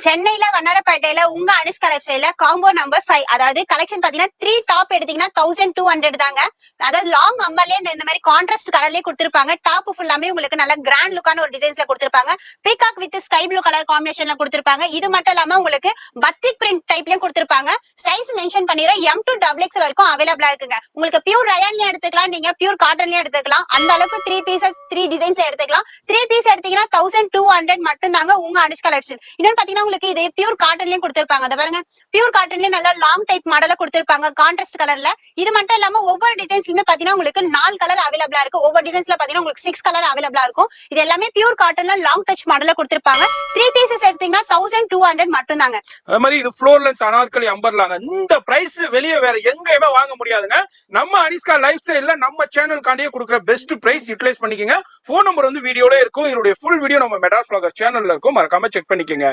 சென்னையில வண்ணாரப்பேட்டையில உங்க Anush கலெக்ஷன்ல combo number 5, அதாவது கலெக்ஷன் பாத்தீங்கன்னா 3 டாப் எடுத்தீங்கன்னா 1200 தாங்க. அதாவது லாங் அம்பர்லயே இந்த மாதிரி கான்ட்ராஸ்ட் கலர்லயே கொடுத்திருப்பாங்க. டாப் ஃபுல்லாமே உங்களுக்கு நல்ல கிராண்ட் லுக்கான ஒரு டிசைன்ஸ்ல கொடுத்திருப்பாங்க. Peacock with sky blue colour காம்பினேஷன்ல கொடுத்திருப்பாங்க. இது மட்டும் இல்லாம உங்களுக்கு பத்திக் பிரிண்ட் டைப்லயும் கொடுத்திருப்பாங்க. சைஸ் மென்ஷன் பண்ணிடுறேன், M to XXL வரைக்கும் அவைலபிளா இருக்குங்க. உங்களுக்கு பியூர் ரயான்லயும் எடுத்துக்கலாம், நீங்க பியூர் காட்டன்லயும் எடுத்துக்கலாம். அந்த அளவுக்கு 3 பீசஸ் 3 டிசைன்ஸ்ல எடுத்துக்கலாம். 3 பீஸ் எடுத்தீங்கன்னா 1200 மட்டும் தாங்க உங்க அனுஷ் கலெக்ஷன். இன்னொன்னு பாத்தீங்கன்னா உங்களுக்கு இது பியூர் காட்டன்லயும் கொடுத்திருப்பாங்க. அத பாருங்க, பியூர் காட்டன்லயே நல்ல லாங் டைப் மாடல கொடுத்திருப்பாங்க கான்ட்ராஸ்ட் கலர்ல. இது மட்டும் இல்லாம ஒவ்வொரு டிசைன்ஸ்லயுமே பாத்தீங்கன்னா உங்களுக்கு 4 கலர் அவைலபிளா இருக்கு. ஒவ்வொரு டிசைன்ஸ்ல பாத்தீங்கன்னா உங்களுக்கு 6 கலர் அவைலபிளா இருக்கும். இது எல்லாமே பியூர் காட்டன்ல லாங் டச் மாடல கொடுத்திருப்பாங்க. 3 பீசஸ் எடுத்தீங்கன்னா 1200 மட்டும் தாங்க. அதே மாதிரி இது ஃப்ளோர் லென்த் அனார்கலி அம்பர்லாங்க. இந்த பிரைஸ் வெளியே வேற எங்கேயுமே வாங்க முடியாதுங்க. நம்ம அனிஷ்கா லைஃப் ஸ்டைல்ல நம்ம சேனலுக்காண்டியே கொடுக்குற பெஸ்ட் பிரைஸ் யூட்டிலைஸ் பண்ணிக்கங்க. போன் நம்பர் வந்து வீடியோல இருக்கும். இதனுடைய ஃபுல் வீடியோ நம்ம மெட்ராஸ் vlogger சேனல்ல இருக்கும், மறக்காம செக் பண்ணிக்கங்க.